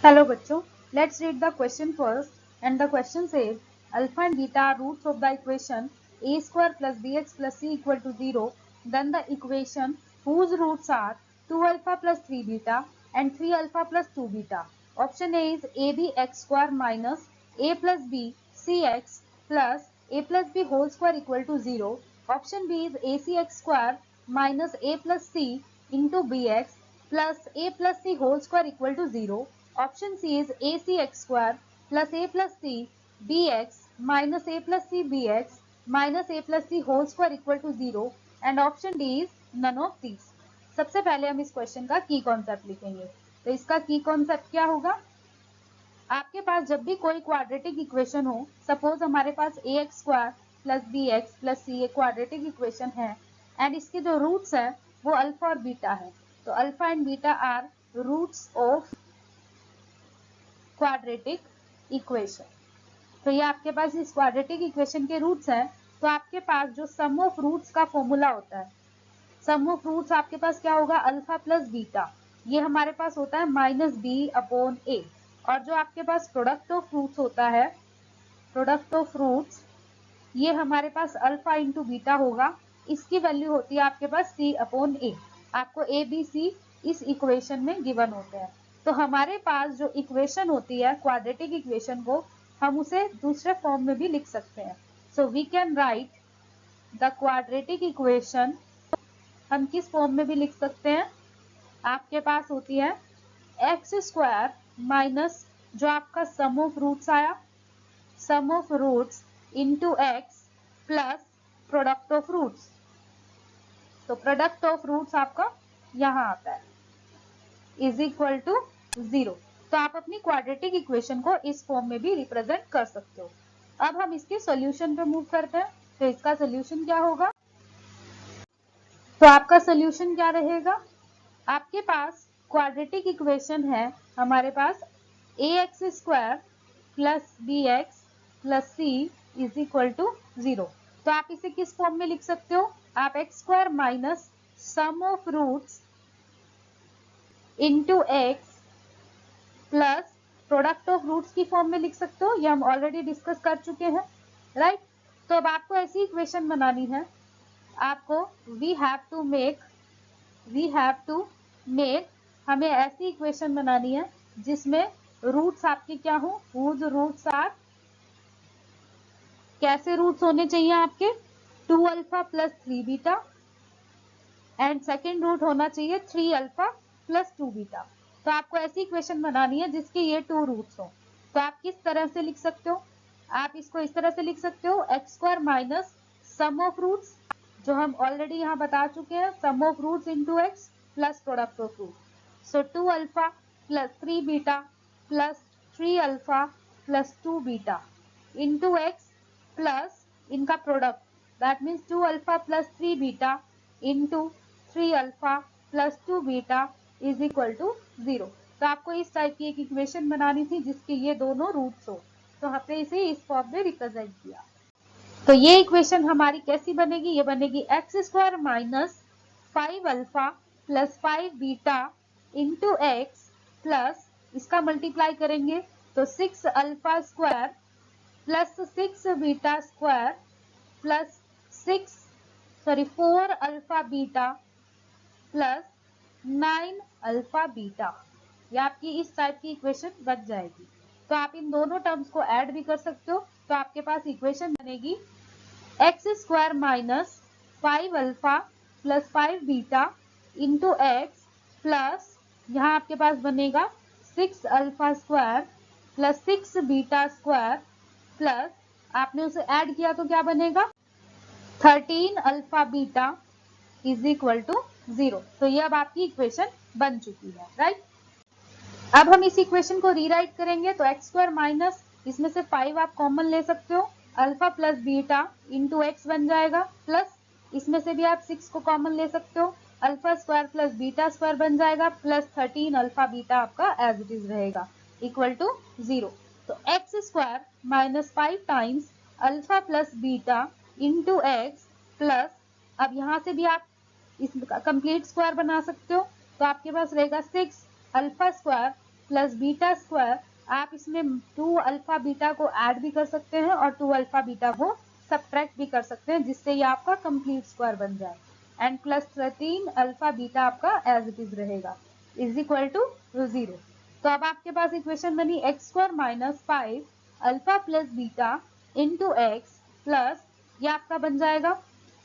Hello बच्चों, let's read the question first. And the question says alpha and beta are roots of the equation a square plus bx plus c equal to 0. Then the equation whose roots are 2 alpha plus 3 beta and 3 alpha plus 2 beta. Option A is abx square minus a plus b cx plus a plus b whole square equal to 0. Option B is acx square minus a plus c into bx plus a plus c whole square equal to 0. Option C is acx square plus a plus c bx minus a plus c bx minus a plus c whole square equal to 0 and option D is none of these. सबसे पहले हम इस question का की concept लिखेंगे. तो इसका की कॉन्सेप्ट क्या होगा? आपके पास जब भी कोई क्वाड्रेटिक इक्वेशन हो, सपोज हमारे पास A x square plus B x plus C एक क्वाड्रेटिक इक्वेशन है एंड इसके जो रूट्स है वो अल्फा और बीटा है. तो alpha and beta are roots of quadratic equation. तो ये आपके पास इस क्वाड्रेटिक इक्वेशन के रूट्स हैं. तो आपके पास जो सम ऑफ रूट्स का फॉर्मूला होता है, सम ऑफ रूट्स आपके पास क्या होगा? Alpha plus beta. ये हमारे पास होता है माइनस बी अपॉन ए. और जो आपके पास प्रोडक्ट ऑफ रूट्स होता है, प्रोडक्ट ऑफ रूट्स, ये हमारे पास अल्फा इंटू बीटा होगा. इसकी वैल्यू होती है आपके पास सी अपॉन ए. आपको ए बी सी इस इक्वेशन में गिवन होते हैं. तो हमारे पास जो इक्वेशन होती है क्वाड्रेटिक इक्वेशन को हम उसे दूसरे फॉर्म में भी लिख सकते हैं. So we can write the quadratic equation. हम किस फॉर्म में भी लिख सकते हैं? आपके पास होती है एक्स स्क्वायर माइनस जो आपका सम ऑफ रूट्स आया, sum of roots into x plus product of roots. तो प्रोडक्ट ऑफ रूट्स आपका यहाँ आता है इज इक्वल टू 0. तो आप अपनी क्वाड्रेटिक इक्वेशन को इस फॉर्म में भी रिप्रेजेंट कर सकते हो. अब हम इसके सॉल्यूशन पे मूव करते हैं. तो इसका सॉल्यूशन क्या होगा? तो आपका सॉल्यूशन क्या रहेगा? आपके पास क्वाड्रेटिक इक्वेशन है हमारे पास A x square plus B x plus C is equal to 0. तो आप इसे किस फॉर्म में लिख सकते हो? आप x square minus sum of roots into x plus product of roots की फॉर्म में लिख सकते हो. ये हम ऑलरेडी डिस्कस कर चुके हैं, राइट? तो अब आपको ऐसी इक्वेशन बनानी है. आपको वी हैव टू मेक हमें ऐसी इक्वेशन बनानी है जिसमें रूट्स आपके क्या हो? हुज रूट्स आर, कैसे रूट्स होने चाहिए आपके? 2 alpha plus 3 beta and second root होना चाहिए 3 अल्फा प्लस 2 बीटा. तो आपको ऐसी इक्वेशन बनानी है जिसके ये 2 रूट्स हो. तो आप किस तरह से लिख सकते हो? आप इसको इस तरह से लिख सकते हो x square minus sum of roots, जो हम ऑलरेडी यहाँ बता चुके हैं, sum of roots into x plus product of root. So 2 alpha plus 3 beta plus 3 alpha plus 2 beta into x plus इनका product, that means 2 alpha plus 3 beta into 3 alpha plus 2 beta is equal to 0. तो आपको इस type की एक equation बनानी थी जिसके ये दोनों रूट्स हो. तो हमने इसे इस फॉर्म में रिप्रेजेंट किया. तो ये इक्वेशन हमारी कैसी बनेगी? ये बनेगी x square minus 5 alpha plus 5 beta into x plus इसका मल्टीप्लाई करेंगे तो 6 alpha square plus 6 beta square plus 4 alpha beta plus 9 alpha beta. ये आपकी इस टाइप की इक्वेशन बन जाएगी. तो आप इन दोनों टर्म्स को ऐड भी कर सकते हो. तो आपके पास इक्वेशन बनेगी x square minus 5 alpha plus 5 beta into x plus यहाँ आपके पास बनेगा 6 alpha square plus 6 beta square plus आपने उसे ऐड किया तो क्या बनेगा? 13 alpha beta is equal to 0. तो ये अब आपकी इक्वेशन बन चुकी है, राइट? अब हम इस इक्वेशन को रीराइट करेंगे. तो एक्स स्क्वायर माइनस इसमें से 5 आप कॉमन ले सकते हो, alpha plus beta into x बन जाएगा, प्लस इसमें से भी आप 6 को कॉमन ले सकते हो, alpha square plus beta square बन जाएगा, प्लस 13 अल्फा बीटा आपका एज इट इज रहेगा इक्वल टू 0. तो x square minus 5 times alpha plus beta into x plus, अब यहाँ से भी आप इस कंप्लीट स्क्वायर बना सकते हो. तो आपके पास रहेगा 6 alpha square plus beta square, आप इसमें 2 अल्फा बीटा को ऐड भी कर सकते हैं और 2 अल्फा बीटा को सब्ट्रैक्ट भी कर सकते हैं, जिससे ये आपका कंप्लीट स्क्वायर बन जाए। एंड प्लस 13 अल्फा बीटा आपका एज इट इज रहेगा इज इक्वल टू 0। तो अब आपके पास इक्वेशन बनी x square minus 5 alpha plus beta into x plus ये आपका बन जाएगा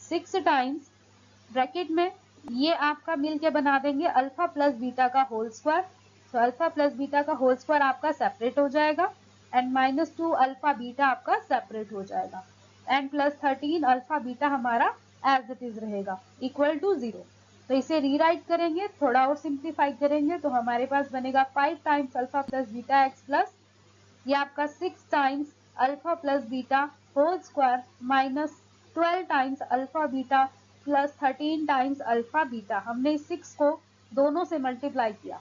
6 टाइम्स ब्रैकेट में ये आपका मिल के बना देंगे अल्फा प्लस बीटा का होल स्क्वायर। तो अल्फा प्लस बीटा का होल स्क्वायर आपका सेपरेट हो जाएगा एंड माइनस 2 अल्फा बीटा आपका सेपरेट हो जाएगा एंड प्लस 13 अल्फा बीटा हमारा एज इट इज रहेगा इक्वल टू 0। तो इसे रीराइट करेंगे, थोड़ा और सिंप्लीफाई करेंगे तो हमारे पास बनेगा 5 times alpha plus beta x plus ये आपका 6 times alpha plus beta whole square minus 12 times alpha beta plus 13 times alpha beta. हमने इस 6 को दोनों से मल्टीप्लाई किया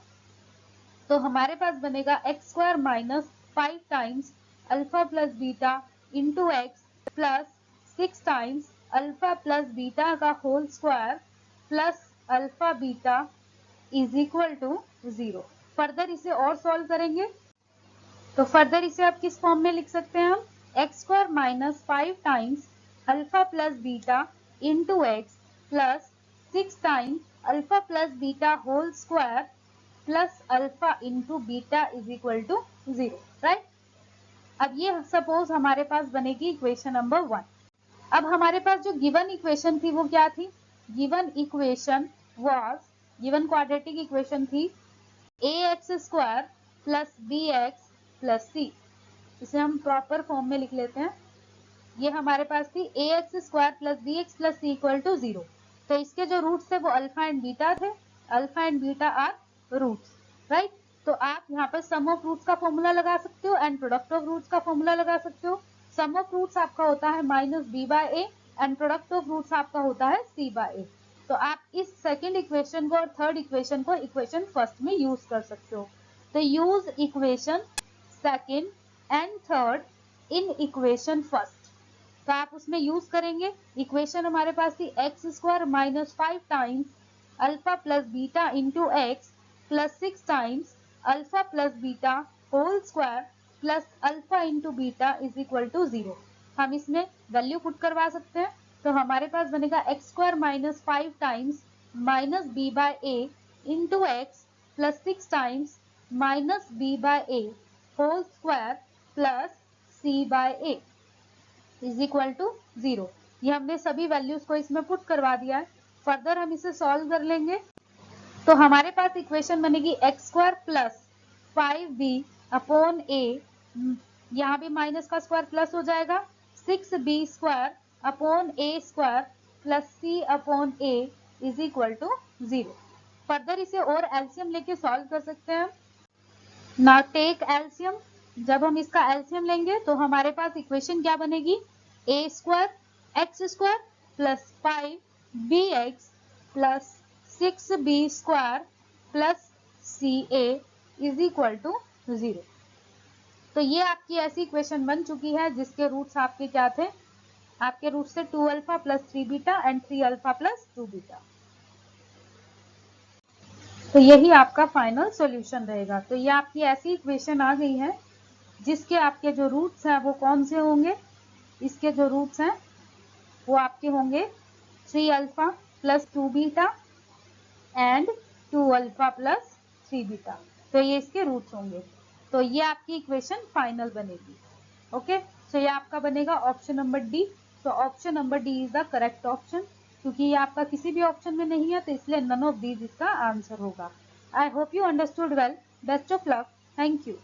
तो हमारे पास बनेगा x square minus 5 times alpha plus beta into x plus 6 times alpha plus beta का whole square plus alpha beta is equal to 0। Further इसे और सॉल्व करेंगे तो फर्दर इसे आप किस फॉर्म में लिख सकते हैं हम x square minus 5 times alpha plus beta into x plus 6 times alpha plus beta whole square plus alpha into beta is equal to 0, right. अब ये सपोज हमारे पास बनेगी इक्वेशन नंबर 1। अब हमारे पास जो गिवन इक्वेशन थी वो क्या थी, given equation was, given quadratic equation थी A x square plus B x plus C. इसे हम प्रॉपर फॉर्म में लिख लेते हैं। ये हमारे पास थी A x square plus B x plus C equal to 0। तो इसके जो रूट्स थे वो अल्फा एंड बीटा थे, alpha and beta are roots, right. तो आप यहाँ पर सम ऑफ रूट्स का फॉर्मूला लगा सकते हो एंड प्रोडक्ट ऑफ रूट्स का फॉर्मूला लगा सकते हो। सम ऑफ रूट्स आपका होता है minus B by A and product of roots आपका होता है सी बाय ए। तो आप इस सेकेंड इक्वेशन को और थर्ड इक्वेशन को इक्वेशन फर्स्ट में यूज कर सकते हो। तो use equation second and third in equation first. तो आप उसमें यूज करेंगे, इक्वेशन हमारे पास थी x square minus 5 times alpha plus beta into x plus 6 times alpha plus beta whole square plus alpha into beta is equal to 0। हम इसमें value put करवा सकते हैं तो हमारे पास बनेगा x square minus 5 times minus B by A into x plus 6 times minus B by A whole square plus C by A is equal to 0। ये हमने सभी वैल्यूज को इसमें पुट करवा दिया है। फर्दर हम इसे सॉल्व कर लेंगे तो हमारे पास इक्वेशन बनेगी x square plus 5b upon A, यहाँ भी माइनस का स्क्वायर प्लस हो जाएगा 6b square upon A square plus C upon A is equal to 0। Further इसे और एलसीएम लेके सॉल्व कर सकते हैं। Now take LCM. जब हम इसका एलसीएम लेंगे तो हमारे पास इक्वेशन क्या बनेगी, A square x square plus 5 B x plus 6b square plus C A is equal to 0। तो ये आपकी ऐसी इक्वेशन बन चुकी है जिसके रूट्स आपके क्या थे, आपके रूट्स से 2 alpha plus 3 beta and 3 alpha plus 2 beta. तो यही आपका फाइनल सॉल्यूशन रहेगा। तो ये आपकी ऐसी इक्वेशन आ गई है जिसके आपके जो रूट्स हैं वो कौन से होंगे, इसके जो रूट्स हैं वो आपके होंगे 3 alpha plus 2 beta and 2 alpha plus 3 beta. तो ये इसके रूट्स होंगे। तो ये आपकी इक्वेशन फाइनल बनेगी। ओके, सो ये आपका बनेगा ऑप्शन नंबर डी। तो option number D is the correct option, क्योंकि ये आपका किसी भी ऑप्शन में नहीं है तो इसलिए नन ऑफ दीज इसका आंसर होगा। I hope you understood well. Best of luck. Thank you.